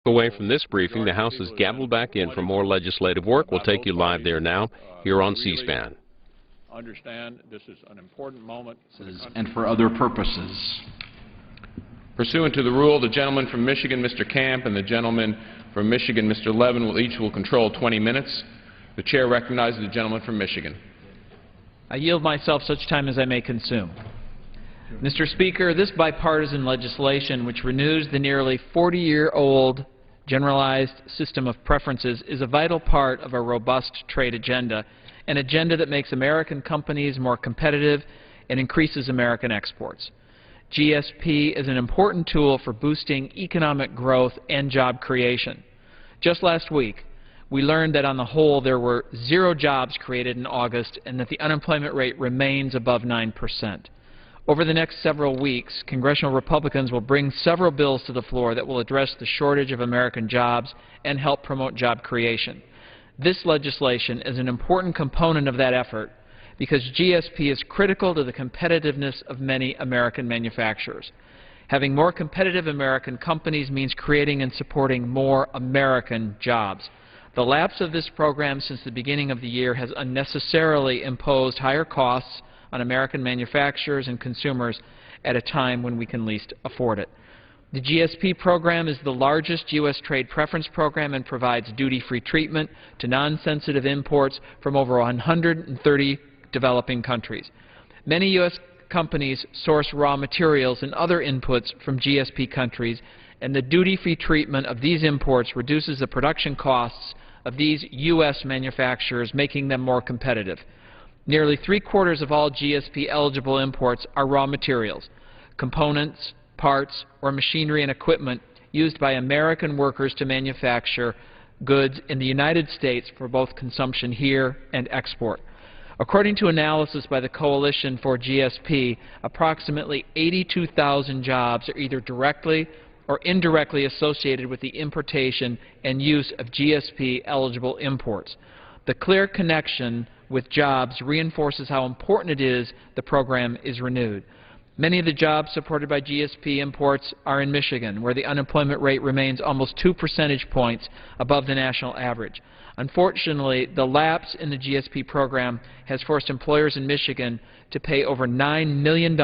Away from this briefing, the House is gavelled back in for more legislative work. We'll take you live there now, here on C-SPAN. Understand this is an important moment and for other purposes. Pursuant to the rule, the gentleman from Michigan, Mr. Camp, and the gentleman from Michigan, Mr. Levin, will control 20 minutes. The chair recognizes the gentleman from Michigan. I yield myself such time as I may consume. Mr. Speaker, this bipartisan legislation, which renews the nearly 40-year-old Generalized System of Preferences, is a vital part of a robust trade agenda, an agenda that makes American companies more competitive and increases American exports. GSP is an important tool for boosting economic growth and job creation. Just last week, we learned that on the whole there were 0 jobs created in August and that the unemployment rate remains above 9%. Over the next several weeks, congressional Republicans will bring several bills to the floor that will address the shortage of American jobs and help promote job creation. This legislation is an important component of that effort because GSP is critical to the competitiveness of many American manufacturers. Having more competitive American companies means creating and supporting more American jobs. The lapse of this program since the beginning of the year has unnecessarily imposed higher costs on American manufacturers and consumers at a time when we can least afford it. The GSP program is the largest U.S. trade preference program and provides duty-free treatment to non-sensitive imports from over 130 developing countries. Many U.S. companies source raw materials and other inputs from GSP countries, and the duty-free treatment of these imports reduces the production costs of these U.S. manufacturers, making them more competitive. Nearly 3/4 of all GSP-eligible imports are raw materials, components, parts, or machinery and equipment used by American workers to manufacture goods in the United States for both consumption here and export. According to analysis by the Coalition for GSP, approximately 82,000 jobs are either directly or indirectly associated with the importation and use of GSP-eligible imports. The clear connection with jobs reinforces how important it is the program is renewed. Many of the jobs supported by GSP imports are in Michigan, where the unemployment rate remains almost 2 percentage points above the national average. Unfortunately, the lapse in the GSP program has forced employers in Michigan to pay over $9 million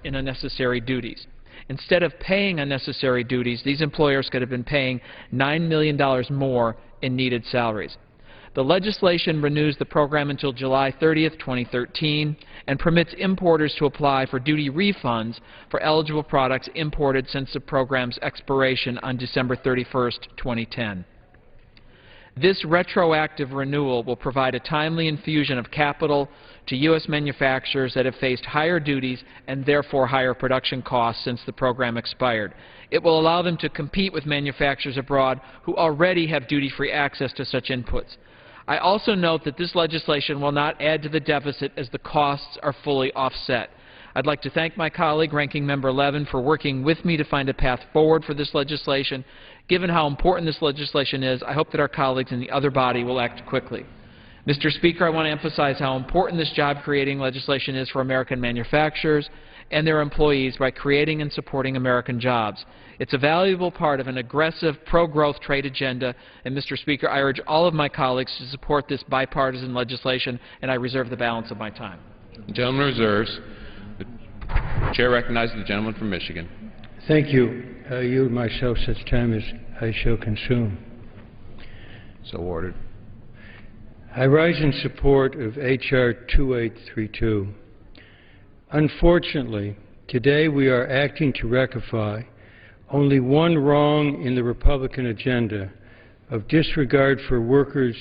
in unnecessary duties. Instead of paying unnecessary duties, these employers could have been paying $9 million more in needed salaries. The legislation renews the program until July 30, 2013, and permits importers to apply for duty refunds for eligible products imported since the program's expiration on December 31, 2010. This retroactive renewal will provide a timely infusion of capital to U.S. manufacturers that have faced higher duties and therefore higher production costs since the program expired. It will allow them to compete with manufacturers abroad who already have duty-free access to such inputs. I also note that this legislation will not add to the deficit as the costs are fully offset. I'd like to thank my colleague, Ranking Member Levin, for working with me to find a path forward for this legislation. Given how important this legislation is, I hope that our colleagues in the other body will act quickly. Mr. Speaker, I want to emphasize how important this job-creating legislation is for American manufacturers and their employees by creating and supporting American jobs. It's a valuable part of an aggressive pro-growth trade agenda, and Mr. Speaker, I urge all of my colleagues to support this bipartisan legislation, and I reserve the balance of my time. The gentleman reserves. The chair recognizes the gentleman from Michigan. Thank you. I yield myself such time as I shall consume. So ordered. I rise in support of H.R. 2832. Unfortunately, today we are acting to rectify only one wrong in the Republican agenda of disregard for workers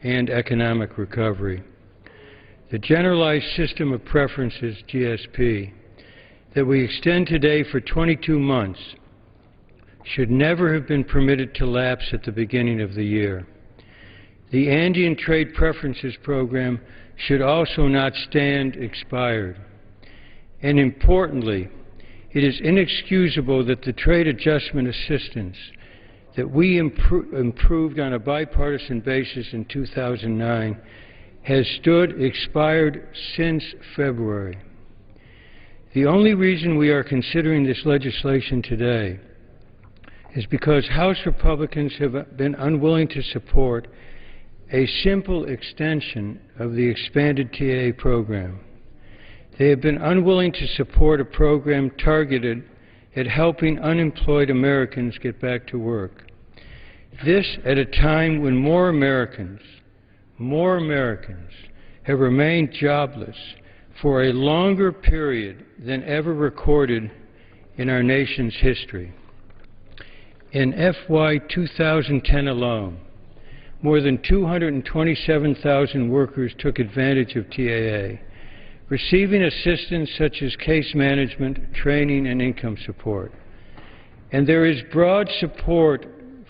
and economic recovery. The Generalized System of Preferences, GSP, that we extend today for 22 months should never have been permitted to lapse at the beginning of the year. The Andean Trade Preferences Program should also not stand expired. And importantly, it is inexcusable that the trade adjustment assistance that we improved on a bipartisan basis in 2009 has stood expired since February. The only reason we are considering this legislation today is because House Republicans have been unwilling to support a simple extension of the expanded TAA program. They have been unwilling to support a program targeted at helping unemployed Americans get back to work. This at a time when more Americans have remained jobless for a longer period than ever recorded in our nation's history. In FY 2010 alone, more than 227,000 workers took advantage of TAA, receiving assistance such as case management, training, and income support. And there is broad support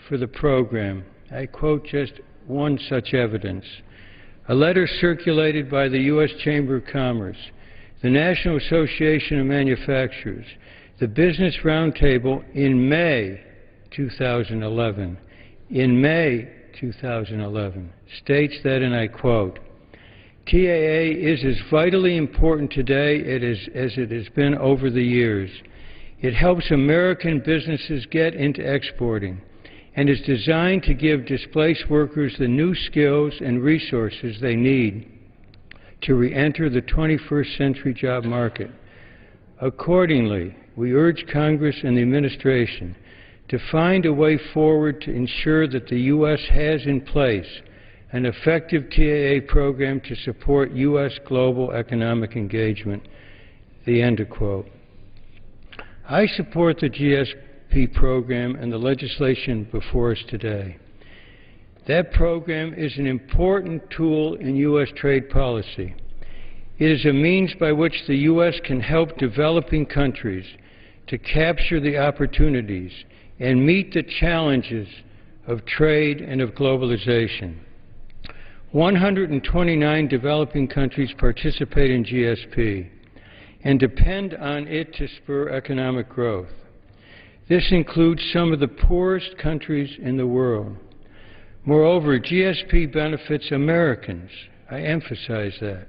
for the program. I quote just one such evidence. A letter circulated by the U.S. Chamber of Commerce, the National Association of Manufacturers, the Business Roundtable in May 2011, states that, and I quote, TAA is as vitally important today as it has been over the years. It helps American businesses get into exporting and is designed to give displaced workers the new skills and resources they need to re-enter the 21st century job market. Accordingly, we urge Congress and the administration to find a way forward to ensure that the U.S. has in place an effective TAA program to support U.S. global economic engagement. The end of quote. I support the GSP program and the legislation before us today. That program is an important tool in U.S. trade policy. It is a means by which the U.S. can help developing countries to capture the opportunities and meet the challenges of trade and of globalization. 129 developing countries participate in GSP and depend on it to spur economic growth. This includes some of the poorest countries in the world. Moreover, GSP benefits Americans. I emphasize that.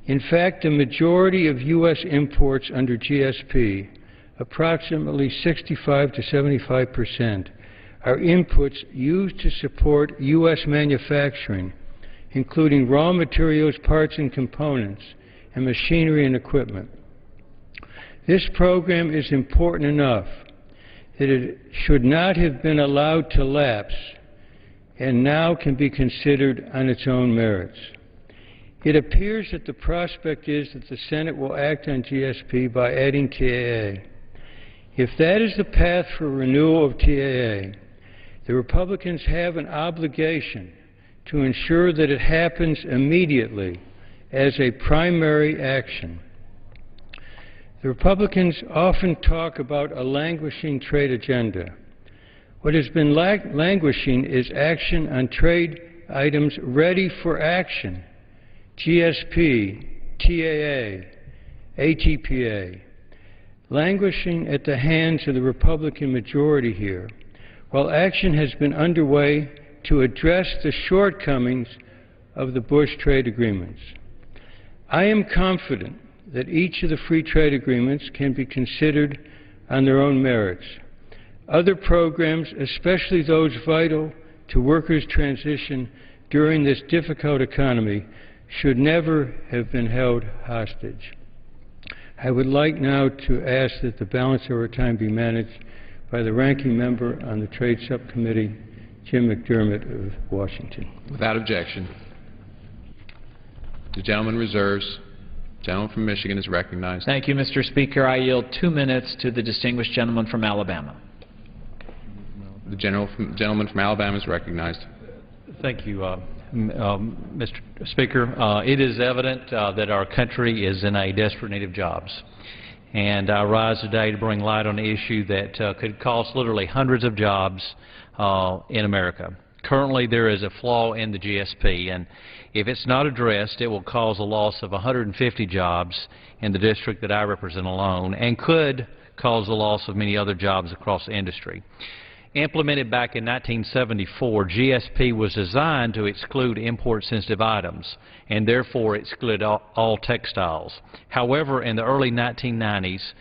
In fact, the majority of U.S. imports under GSP, approximately 65 to 75%, are inputs used to support U.S. manufacturing, including raw materials, parts and components, and machinery and equipment. This program is important enough that it should not have been allowed to lapse and now can be considered on its own merits. It appears that the prospect is that the Senate will act on GSP by adding TAA. If that is the path for renewal of TAA, the Republicans have an obligation to ensure that it happens immediately as a primary action. The Republicans often talk about a languishing trade agenda. What has been languishing is action on trade items ready for action: GSP, TAA, ATPA, languishing at the hands of the Republican majority here, while action has been underway to address the shortcomings of the Bush trade agreements. I am confident that each of the free trade agreements can be considered on their own merits. Other programs, especially those vital to workers' transition during this difficult economy, should never have been held hostage. I would like now to ask that the balance of our time be managed by the ranking member on the Trade Subcommittee, Jim McDermott of Washington. Without objection. The gentleman reserves. The gentleman from Michigan is recognized. Thank you, Mr. Speaker. I yield 2 minutes to the distinguished gentleman from Alabama. The gentleman from Alabama is recognized. Thank you, Mr. Speaker. It is evident that our country is in a desperate need of jobs. And I rise today to bring light on an issue that could cost literally hundreds of jobs in America. Currently, there is a flaw in the GSP, and if it's not addressed, it will cause a loss of 150 jobs in the district that I represent alone, and could cause the loss of many other jobs across the industry. Implemented back in 1974, GSP was designed to exclude import-sensitive items, and therefore exclude all textiles. However, in the early 1990s,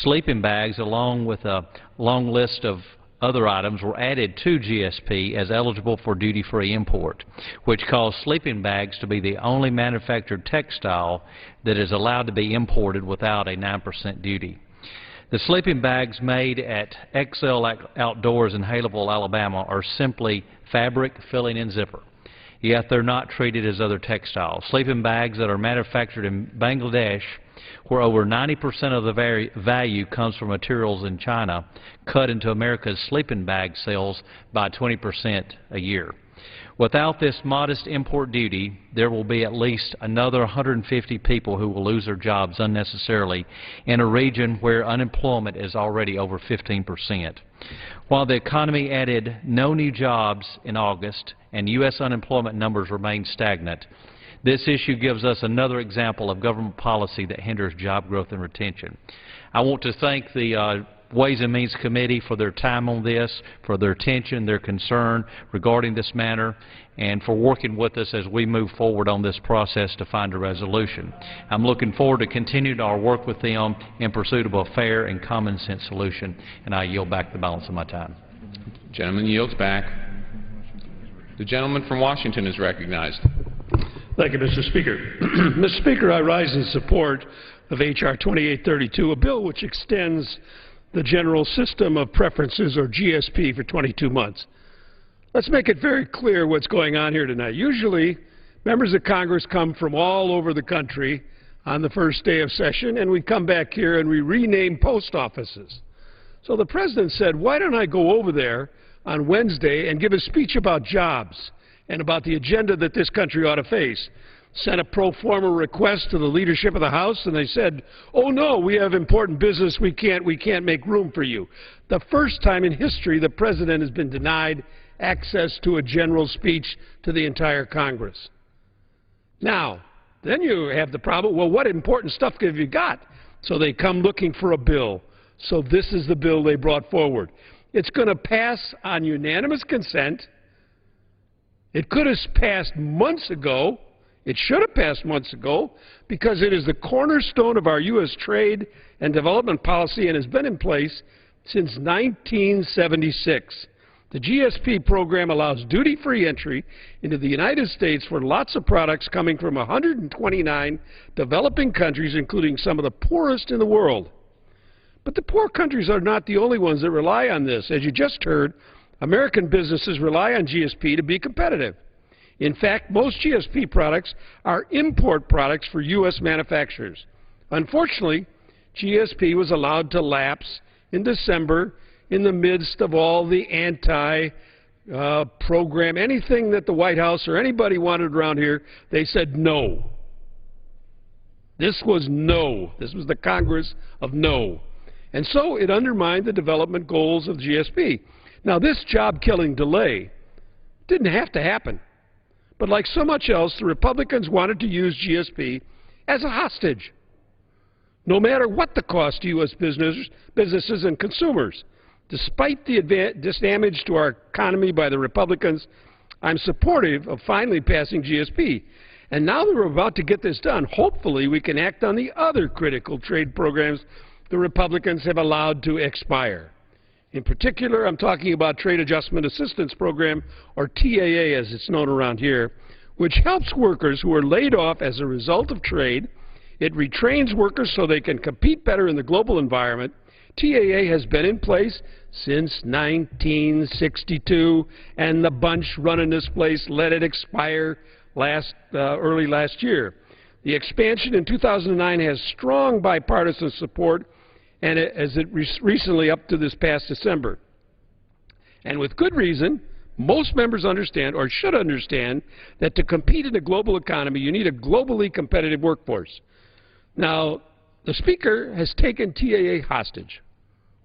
sleeping bags, along with a long list of other items were added to GSP as eligible for duty-free import, which caused sleeping bags to be the only manufactured textile that is allowed to be imported without a 9% duty. The sleeping bags made at XL Outdoors in Haleville, Alabama are simply fabric, filling, and zipper, yet they're not treated as other textiles. Sleeping bags that are manufactured in Bangladesh, where over 90% of the value comes from materials in China, cut into America's sleeping bag sales by 20% a year. Without this modest import duty, there will be at least another 150 people who will lose their jobs unnecessarily in a region where unemployment is already over 15%. While the economy added no new jobs in August and U.S. unemployment numbers remain stagnant, this issue gives us another example of government policy that hinders job growth and retention. I want to thank the Ways and Means Committee for their time on this, for their attention, their concern regarding this matter, and for working with us as we move forward on this process to find a resolution. I'm looking forward to continuing our work with them in pursuit of a fair and common sense solution, and I yield back the balance of my time. The gentleman yields back. The gentleman from Washington is recognized. Thank you, Mr. Speaker. Mr. Speaker, I rise in support of H.R. 2832, a bill which extends the General System of Preferences, or GSP, for 22 months. Let's make it very clear what's going on here tonight. Usually, members of Congress come from all over the country on the first day of session, and we come back here and we rename post offices. So the President said, why don't I go over there on Wednesday and give a speech about jobs and about the agenda that this country ought to face? Sent a pro forma request to the leadership of the House, and they said, oh no, we have important business, we can't make room for you. The first time in history the President has been denied access to a general speech to the entire Congress. Now, then you have the problem, well, what important stuff have you got? So they come looking for a bill. So this is the bill they brought forward. It's going to pass on unanimous consent. It could have passed months ago. It should have passed months ago because it is the cornerstone of our U.S. trade and development policy and has been in place since 1976. The GSP program allows duty-free entry into the United States for lots of products coming from 129 developing countries, including some of the poorest in the world. But the poor countries are not the only ones that rely on this. As you just heard, American businesses rely on GSP to be competitive. In fact, most GSP products are import products for U.S. manufacturers. Unfortunately, GSP was allowed to lapse in December in the midst of all the anti-program, anything that the White House or anybody wanted around here, they said no. This was no. This was the Congress of no. And so it undermined the development goals of GSP. Now, this job-killing delay didn't have to happen. But like so much else, the Republicans wanted to use GSP as a hostage, no matter what the cost to U.S. businesses and consumers. Despite the damage to our economy by the Republicans, I'm supportive of finally passing GSP. And now that we're about to get this done, hopefully we can act on the other critical trade programs the Republicans have allowed to expire. In particular, I'm talking about Trade Adjustment Assistance Program, or TAA as it's known around here, which helps workers who are laid off as a result of trade. It retrains workers so they can compete better in the global environment. TAA has been in place since 1962, and the bunch running this place let it expire early last year. The expansion in 2009 has strong bipartisan support, and recently up to this past December. And with good reason, most members understand, or should understand, that to compete in a global economy, you need a globally competitive workforce. Now, the Speaker has taken TAA hostage,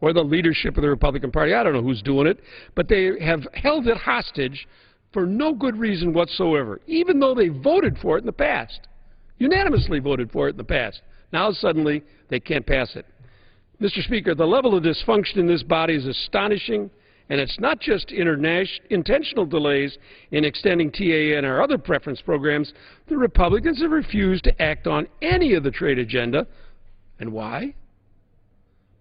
or the leadership of the Republican Party. I don't know who's doing it, but they have held it hostage for no good reason whatsoever, even though they voted for it in the past, unanimously voted for it in the past. Now suddenly they can't pass it. Mr. Speaker, the level of dysfunction in this body is astonishing, and it's not just intentional delays in extending TAA and our other preference programs. The Republicans have refused to act on any of the trade agenda. And why?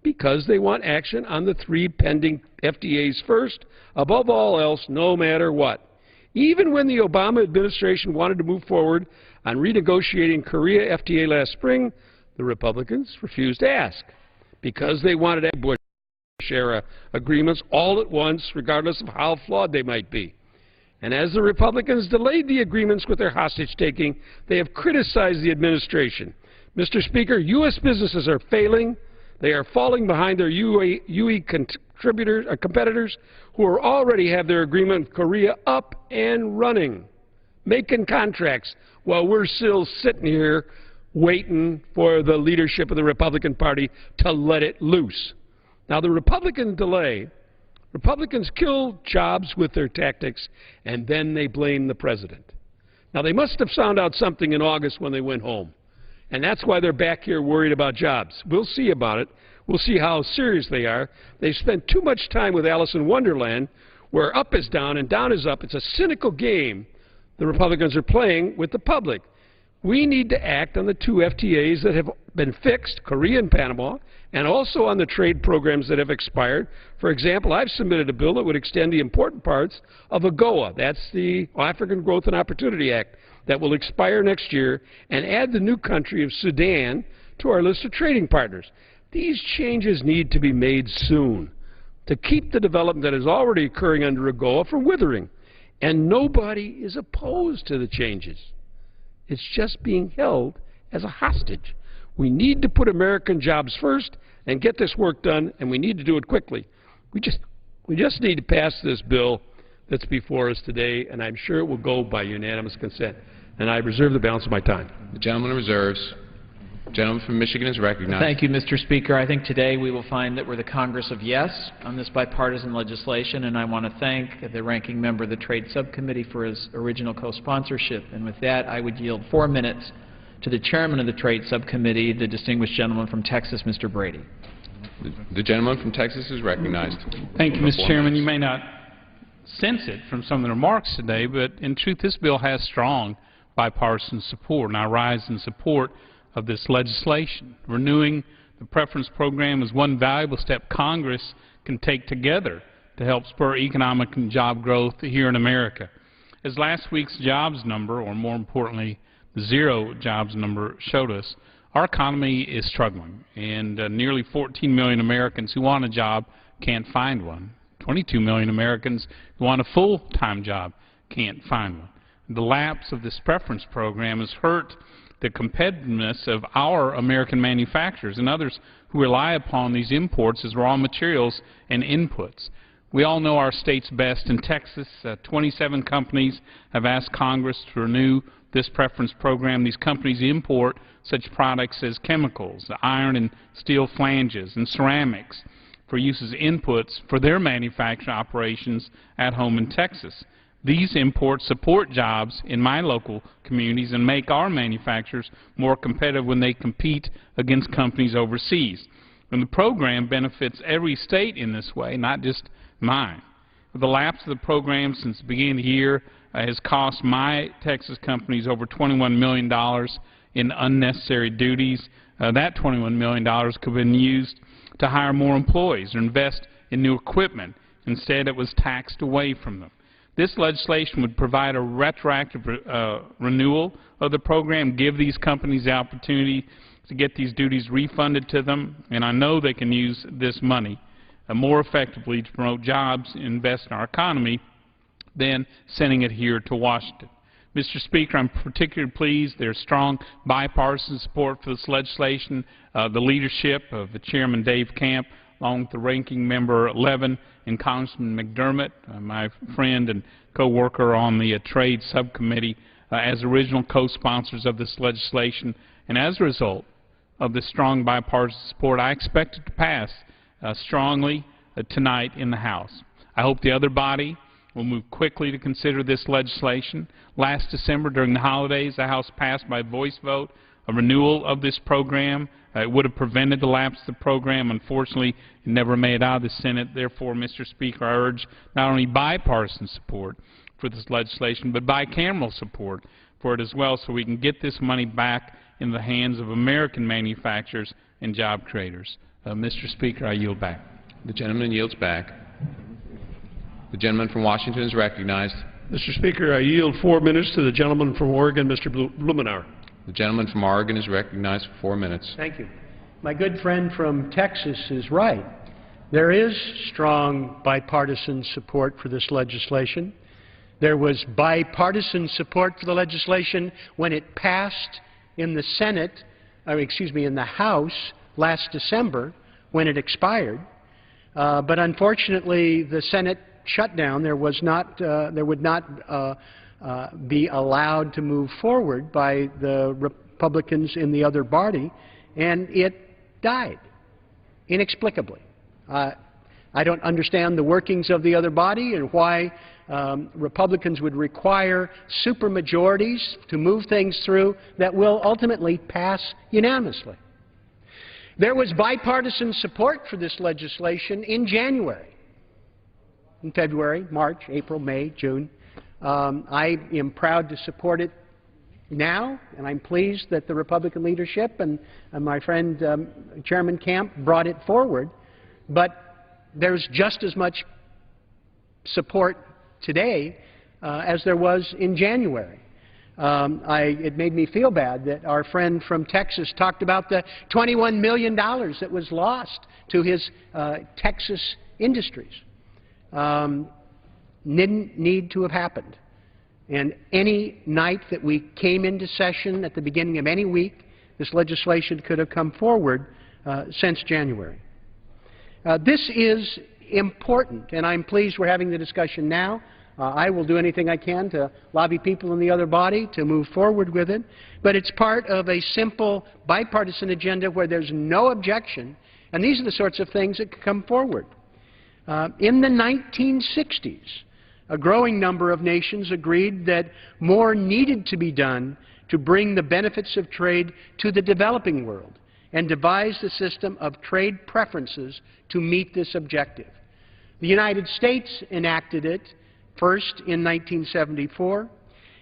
because they want action on the 3 pending FTAs first, above all else, no matter what. Even when the Obama administration wanted to move forward on renegotiating Korea FTA last spring, the Republicans refused to ask because they wanted to have Bush-era agreements all at once, regardless of how flawed they might be. And as the Republicans delayed the agreements with their hostage-taking, they have criticized the administration. Mr. Speaker, U.S. businesses are failing. They are falling behind their UE competitors who already have their agreement with Korea up and running, making contracts while we're still sitting here waiting for the leadership of the Republican Party to let it loose. Now, the Republican delay, Republicans kill jobs with their tactics, and then they blame the president. Now, they must have found out something in August when they went home, and that's why they're back here worried about jobs. We'll see about it. We'll see how serious they are. They've spent too much time with Alice in Wonderland, where up is down and down is up. It's a cynical game the Republicans are playing with the public. We need to act on the 2 FTAs that have been fixed, Korea and Panama, and also on the trade programs that have expired. For example, I've submitted a bill that would extend the important parts of AGOA, that's the African Growth and Opportunity Act, that will expire next year, and add the new country of Sudan to our list of trading partners. These changes need to be made soon to keep the development that is already occurring under AGOA from withering. And nobody is opposed to the changes. It's just being held as a hostage. We need to put American jobs first and get this work done, and we need to do it quickly. We just need to pass this bill that's before us today, and I'm sure it will go by unanimous consent. And I reserve the balance of my time. The gentleman reserves. The gentleman from Michigan is recognized. Thank you, Mr. Speaker. I think today we will find that we're the Congress of yes on this bipartisan legislation, and I want to thank the ranking member of the Trade Subcommittee for his original co-sponsorship. And with that, I would yield 4 minutes to the chairman of the Trade Subcommittee, the distinguished gentleman from Texas, Mr. Brady. The gentleman from Texas is recognized. Thank you, Mr. Chairman. You may not sense it from some of the remarks today, but in truth, this bill has strong bipartisan support, and I rise in support of this legislation. Renewing the preference program is one valuable step Congress can take together to help spur economic and job growth here in America. As last week's jobs number, or more importantly, the zero jobs number showed us, our economy is struggling, and nearly 14 million Americans who want a job can't find one. 22 million Americans who want a full-time job can't find one. The lapse of this preference program has hurt the competitiveness of our American manufacturers and others who rely upon these imports as raw materials and inputs. We all know our state's best. In Texas, 27 companies have asked Congress to renew this preference program. These companies import such products as chemicals, iron and steel flanges, and ceramics for use as inputs for their manufacturing operations at home in Texas. These imports support jobs in my local communities and make our manufacturers more competitive when they compete against companies overseas. And the program benefits every state in this way, not just mine. The lapse of the program since the beginning of the year has cost my Texas companies over $21 million in unnecessary duties. That $21 million could have been used to hire more employees or invest in new equipment. Instead, it was taxed away from them. This legislation would provide a retroactive renewal of the program, give these companies the opportunity to get these duties refunded to them, and I know they can use this money more effectively to promote jobs and invest in our economy than sending it here to Washington. Mr. Speaker, I'm particularly pleased there's strong bipartisan support for this legislation. The leadership of the Chairman Dave Camp, along with the ranking member LEVIN and Congressman McDermott, my friend and co-worker on the Trade Subcommittee, as original co-sponsors of this legislation. And as a result of this strong bipartisan support, I expect it to pass strongly tonight in the House. I hope the other body will move quickly to consider this legislation. Last December, during the holidays, the House passed by voice vote a renewal of this program. It would have prevented the lapse of the program. Unfortunately, it never made it out of the Senate. Therefore, Mr. Speaker, I urge not only bipartisan support for this legislation, but bicameral support for it as well, so we can get this money back in the hands of American manufacturers and job creators. Mr. Speaker, I yield back. The gentleman yields back. The gentleman from Washington is recognized. Mr. Speaker, I yield 4 minutes to the gentleman from Oregon, Mr. BLUMENAUER. The gentleman from Oregon is recognized for 4 minutes. Thank you. My good friend from Texas is right. There is strong bipartisan support for this legislation. There was bipartisan support for the legislation when it passed in the Senate, in the House last December when it expired. But unfortunately, the Senate shut down. There would not be allowed to move forward by the Republicans in the other body, and it died inexplicably. I don't understand the workings of the other body and why Republicans would require supermajorities to move things through that will ultimately pass unanimously. There was bipartisan support for this legislation in January, in February, March, April, May, June. I am proud to support it now, and I'm pleased that the Republican leadership and my friend Chairman Camp brought it forward. But there's just as much support today as there was in January. It made me feel bad that our friend from Texas talked about the $21 million that was lost to his Texas industries. Didn't need to have happened. And any night that we came into session at the beginning of any week, this legislation could have come forward since January. This is important, and I'm pleased we're having the discussion now. I will do anything I can to lobby people in the other body to move forward with it, but it's part of a simple bipartisan agenda where there's no objection, and these are the sorts of things that could come forward. In the 1960s, a growing number of nations agreed that more needed to be done to bring the benefits of trade to the developing world and devised a system of trade preferences to meet this objective. The United States enacted it first in 1974,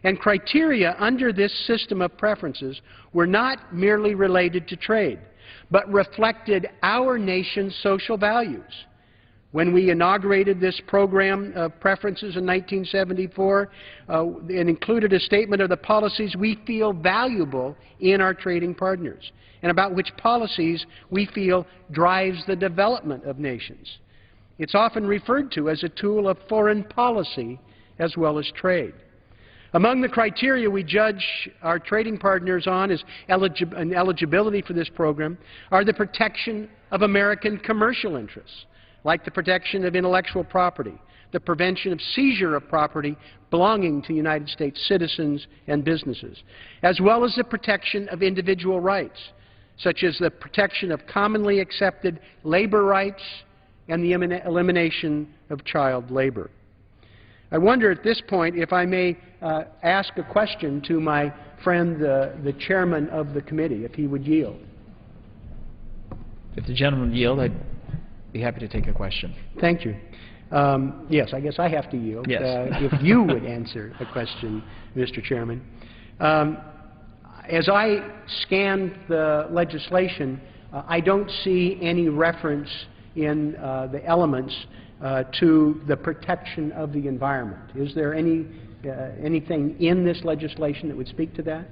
and criteria under this system of preferences were not merely related to trade, but reflected our nation's social values. When we inaugurated this program of preferences in 1974, it included a statement of the policies we feel valuable in our trading partners and about which policies we feel drives the development of nations. It's often referred to as a tool of foreign policy as well as trade. Among the criteria we judge our trading partners on as eligibility for this program are the protection of American commercial interests, like the protection of intellectual property, the prevention of seizure of property belonging to United States citizens and businesses, as well as the protection of individual rights, such as the protection of commonly accepted labor rights and the elimination of child labor. I wonder at this point if I may ask a question to my friend, the chairman of the committee, if he would yield. If the gentleman would yield, I'd be happy to take a question. Thank you. Yes, I guess I have to yield. Yes. If you would answer a question, Mr. Chairman. As I scanned the legislation, I don't see any reference in the elements to the protection of the environment. Is there anything in this legislation that would speak to that?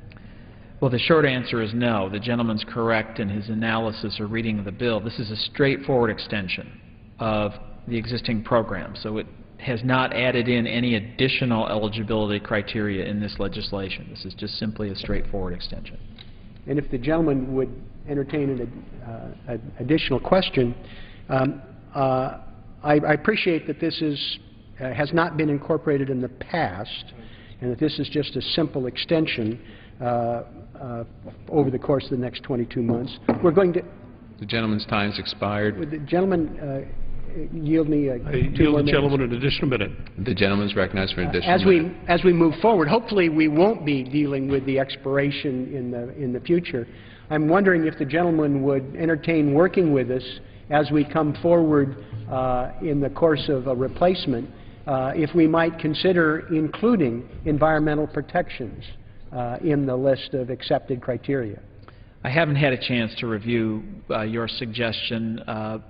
Well, the short answer is no. The gentleman's correct in his analysis or reading of the bill. This is a straightforward extension of the existing program, so it has not added in any additional eligibility criteria in this legislation. This is just simply a straightforward extension. And if the gentleman would entertain an additional question, I appreciate that this has not been incorporated in the past, and that this is just a simple extension over the course of the next 22 months. We're going to... The gentleman's time's expired. Would the gentleman yield me I yield the gentleman an additional minute. The gentleman's recognized for an additional minute. As we move forward, hopefully we won't be dealing with the expiration in the future. I'm wondering if the gentleman would entertain working with us as we come forward in the course of a replacement, if we might consider including environmental protections in the list of accepted criteria. I haven't had a chance to review your suggestion,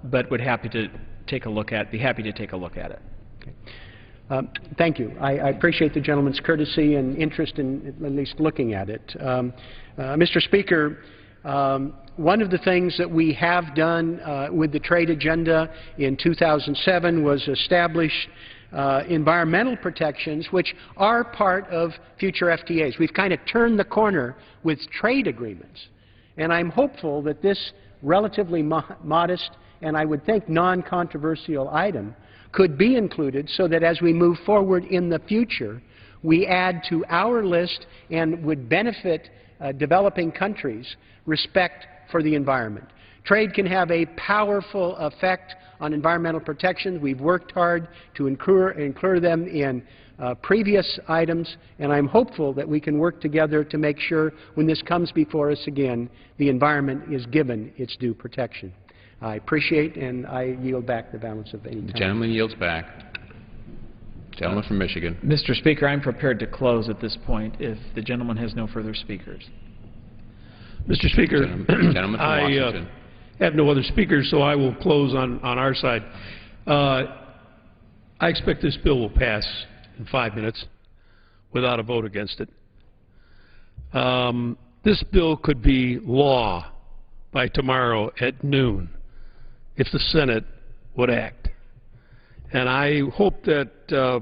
but would be happy to take a look at it. Okay. Thank you. I appreciate the gentleman's courtesy and interest in at least looking at it. Mr. Speaker, one of the things that we have done with the trade agenda in 2007 was establish environmental protections, which are part of future FTAs. We've kind of turned the corner with trade agreements. And I'm hopeful that this relatively modest and I would think non-controversial item could be included so that as we move forward in the future, we add to our list and would benefit developing countries respect for the environment. Trade can have a powerful effect on environmental protections. We've worked hard to include them in previous items, and I'm hopeful that we can work together to make sure when this comes before us again, the environment is given its due protection. I appreciate and I yield back the balance of any time. The gentleman yields back. Gentleman from Michigan. Mr. Speaker, I'm prepared to close at this point if the gentleman has no further speakers. Mr. Speaker, gentleman from Washington. I have no other speakers, so I will close on our side. I expect this bill will pass in 5 minutes without a vote against it. This bill could be law by tomorrow at noon if the Senate would act. And I hope that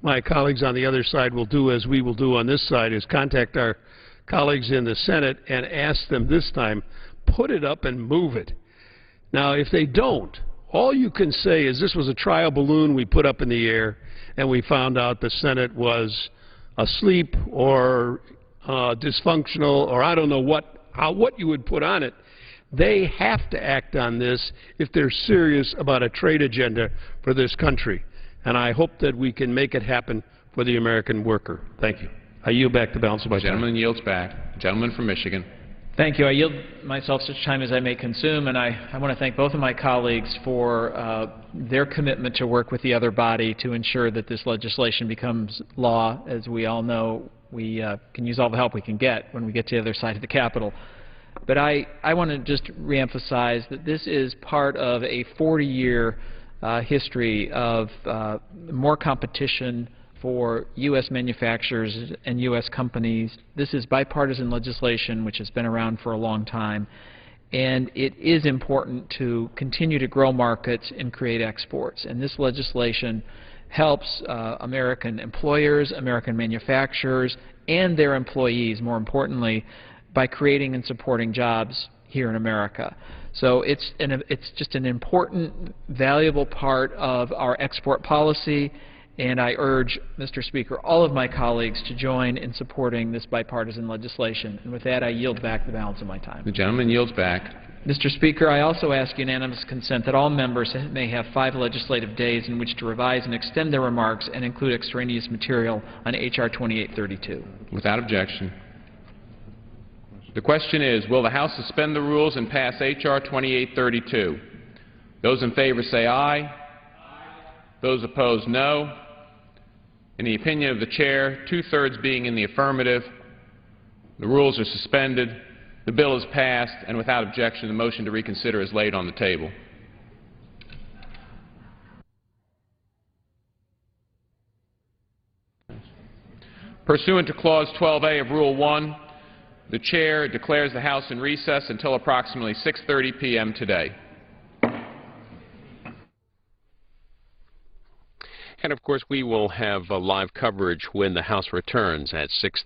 my colleagues on the other side will do as we will do on this side, is contact our colleagues in the Senate and ask them this time, put it up and move it. Now, if they don't, all you can say is this was a trial balloon we put up in the air and we found out the Senate was asleep or dysfunctional, or I don't know what you would put on it. They have to act on this if they're serious about a trade agenda for this country. And I hope that we can make it happen for the American worker. Thank you. I yield back the balance of my time. Gentleman yields back. Gentleman from Michigan. Thank you. I yield myself such time as I may consume, and I want to thank both of my colleagues for their commitment to work with the other body to ensure that this legislation becomes law. As we all know, we can use all the help we can get when we get to the other side of the Capitol. But I want to just reemphasize that this is part of a 40-year history of more competition for U.S. manufacturers and U.S. companies. This is bipartisan legislation which has been around for a long time, and it is important to continue to grow markets and create exports. And this legislation helps American employers, American manufacturers, and their employees, more importantly, by creating and supporting jobs here in America. So it's just an important, valuable part of our export policy, and I urge, Mr. Speaker, all of my colleagues to join in supporting this bipartisan legislation. And with that, I yield back the balance of my time. The gentleman yields back. Mr. Speaker, I also ask unanimous consent that all members may have 5 legislative days in which to revise and extend their remarks and include extraneous material on H.R. 2832. Without objection. The question is, will the House suspend the rules and pass H.R. 2832? Those in favor say aye. Aye. Those opposed, no. In the opinion of the Chair, 2/3 being in the affirmative, the rules are suspended, the bill is passed, and without objection, the motion to reconsider is laid on the table. Pursuant to Clause 12A of Rule 1, the Chair declares the House in recess until approximately 6:30 p.m. today. And of course, we will have live coverage when the House returns at 6:30.